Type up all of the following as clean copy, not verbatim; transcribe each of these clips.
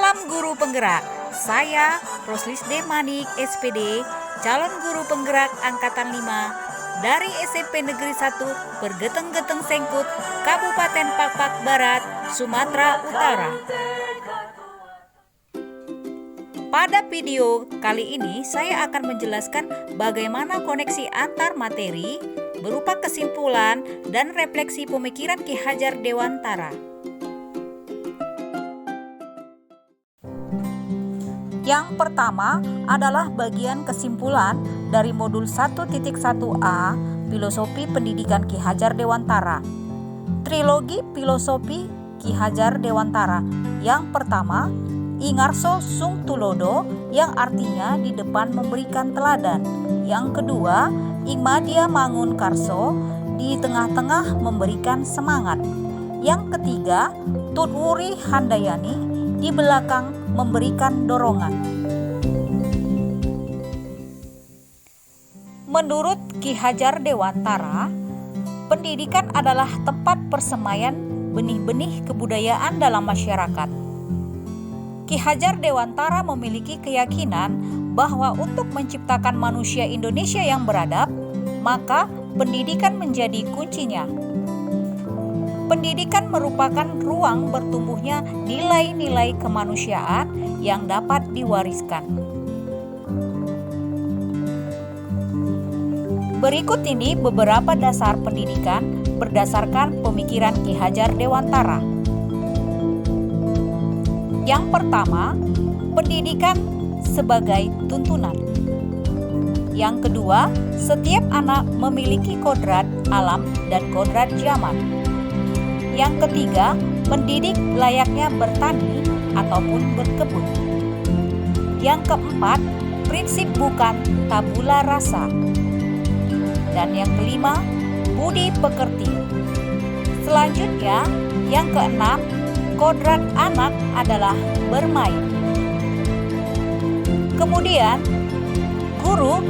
Salam Guru Penggerak. Saya Roslisde Manik, SPD, calon guru penggerak angkatan 5 dari SMP Negeri 1 Pergeteng-Geteng Sengkut, Kabupaten Pakpak Barat, Sumatera Utara. Pada video kali ini saya akan menjelaskan bagaimana koneksi antar materi berupa kesimpulan dan refleksi pemikiran Ki Hajar Dewantara. Yang pertama adalah bagian kesimpulan dari modul 1.1a Filosofi Pendidikan Ki Hajar Dewantara. Trilogi Filosofi Ki Hajar Dewantara. Yang pertama, Ingarso Sung Tulodo, yang artinya di depan memberikan teladan. Yang kedua, Ingmadia Mangun Karso, di tengah-tengah memberikan semangat. Yang ketiga, Tutwuri Handayani, di belakang memberikan dorongan. Menurut Ki Hajar Dewantara, pendidikan adalah tempat persemaian benih-benih kebudayaan dalam masyarakat. Ki Hajar Dewantara memiliki keyakinan bahwa untuk menciptakan manusia Indonesia yang beradab, maka pendidikan menjadi kuncinya. Pendidikan merupakan ruang bertumbuhnya nilai-nilai kemanusiaan yang dapat diwariskan. Berikut ini beberapa dasar pendidikan berdasarkan pemikiran Ki Hajar Dewantara. Yang pertama, pendidikan sebagai tuntunan. Yang kedua, setiap anak memiliki kodrat alam dan kodrat zaman. Yang ketiga, mendidik layaknya bertani ataupun berkebun. Yang keempat, prinsip bukan tabula rasa. Dan yang kelima, budi pekerti. Selanjutnya, yang keenam, kodrat anak adalah bermain. Kemudian, guru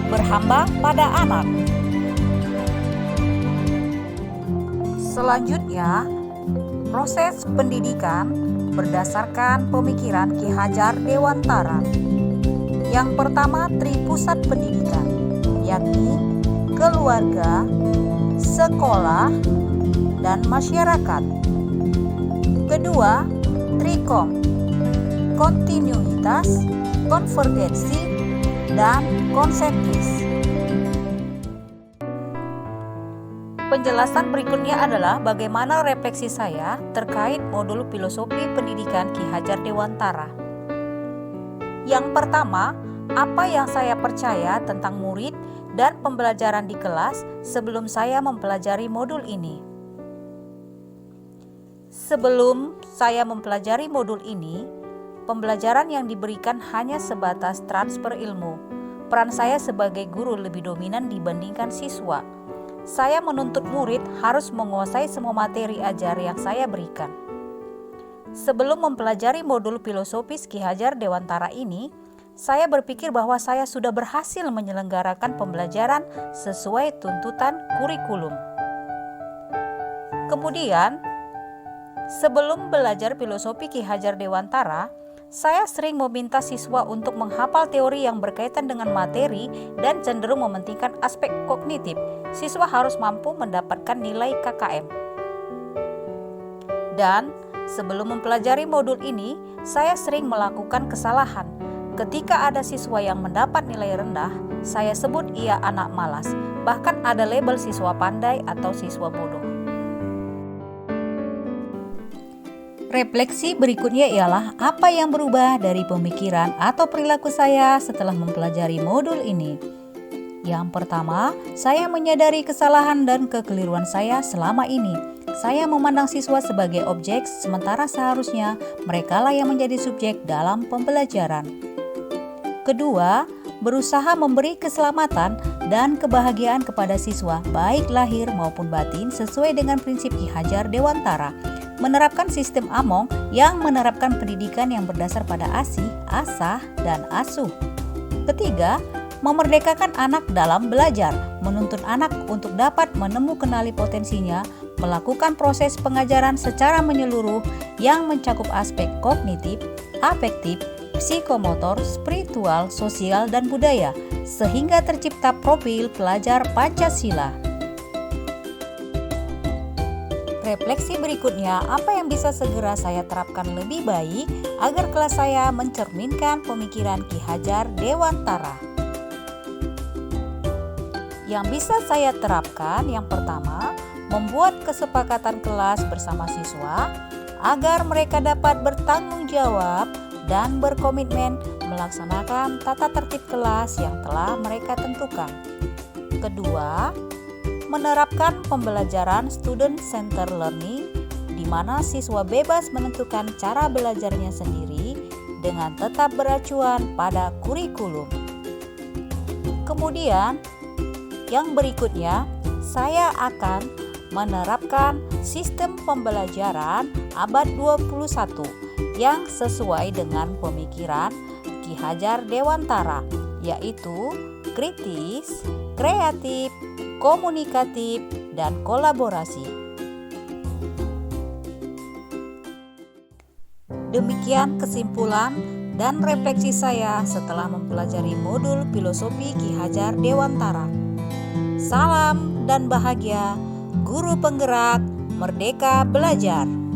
berhamba pada anak. Selanjutnya, proses pendidikan berdasarkan pemikiran Ki Hajar Dewantara. Yang pertama, tripusat pendidikan, yakni keluarga, sekolah, dan masyarakat. Kedua, trikom, kontinuitas, konvergensi, dan konsentris. Penjelasan berikutnya adalah bagaimana refleksi saya terkait modul filosofi pendidikan Ki Hajar Dewantara. Yang pertama, apa yang saya percaya tentang murid dan pembelajaran di kelas sebelum saya mempelajari modul ini. Sebelum saya mempelajari modul ini, pembelajaran yang diberikan hanya sebatas transfer ilmu. Peran saya sebagai guru lebih dominan dibandingkan siswa. Saya menuntut murid harus menguasai semua materi ajar yang saya berikan. Sebelum mempelajari modul filosofis Ki Hajar Dewantara ini, saya berpikir bahwa saya sudah berhasil menyelenggarakan pembelajaran sesuai tuntutan kurikulum. Kemudian, sebelum belajar filosofi Ki Hajar Dewantara, saya sering meminta siswa untuk menghafal teori yang berkaitan dengan materi dan cenderung mementingkan aspek kognitif. Siswa harus mampu mendapatkan nilai KKM. Dan sebelum mempelajari modul ini, saya sering melakukan kesalahan. Ketika ada siswa yang mendapat nilai rendah, saya sebut ia anak malas. Bahkan ada label siswa pandai atau siswa bodoh. Refleksi berikutnya ialah apa yang berubah dari pemikiran atau perilaku saya setelah mempelajari modul ini. Yang pertama, saya menyadari kesalahan dan kekeliruan saya selama ini. Saya memandang siswa sebagai objek, sementara seharusnya merekalah yang menjadi subjek dalam pembelajaran. Kedua, berusaha memberi keselamatan dan kebahagiaan kepada siswa, baik lahir maupun batin, sesuai dengan prinsip Ki Hajar Dewantara. Menerapkan sistem Among yang menerapkan pendidikan yang berdasar pada asih, asah, dan asuh. Ketiga, Memerdekakan anak dalam belajar, menuntun anak untuk dapat kenali potensinya, melakukan proses pengajaran secara menyeluruh yang mencakup aspek kognitif, afektif, psikomotor, spiritual, sosial, dan budaya, sehingga tercipta profil pelajar Pancasila. Refleksi berikutnya, apa yang bisa segera saya terapkan lebih baik agar kelas saya mencerminkan pemikiran Ki Hajar Dewantara? Yang bisa saya terapkan, yang pertama, membuat kesepakatan kelas bersama siswa agar mereka dapat bertanggung jawab dan berkomitmen melaksanakan tata tertib kelas yang telah mereka tentukan. Kedua, menerapkan pembelajaran student center learning di mana siswa bebas menentukan cara belajarnya sendiri dengan tetap beracuan pada kurikulum. Kemudian, yang berikutnya, saya akan menerapkan sistem pembelajaran abad 21 yang sesuai dengan pemikiran Ki Hajar Dewantara, yaitu kritis, kreatif, komunikatif, dan kolaborasi. Demikian kesimpulan dan refleksi saya setelah mempelajari modul filosofi Ki Hajar Dewantara. Salam dan bahagia, guru penggerak, merdeka belajar.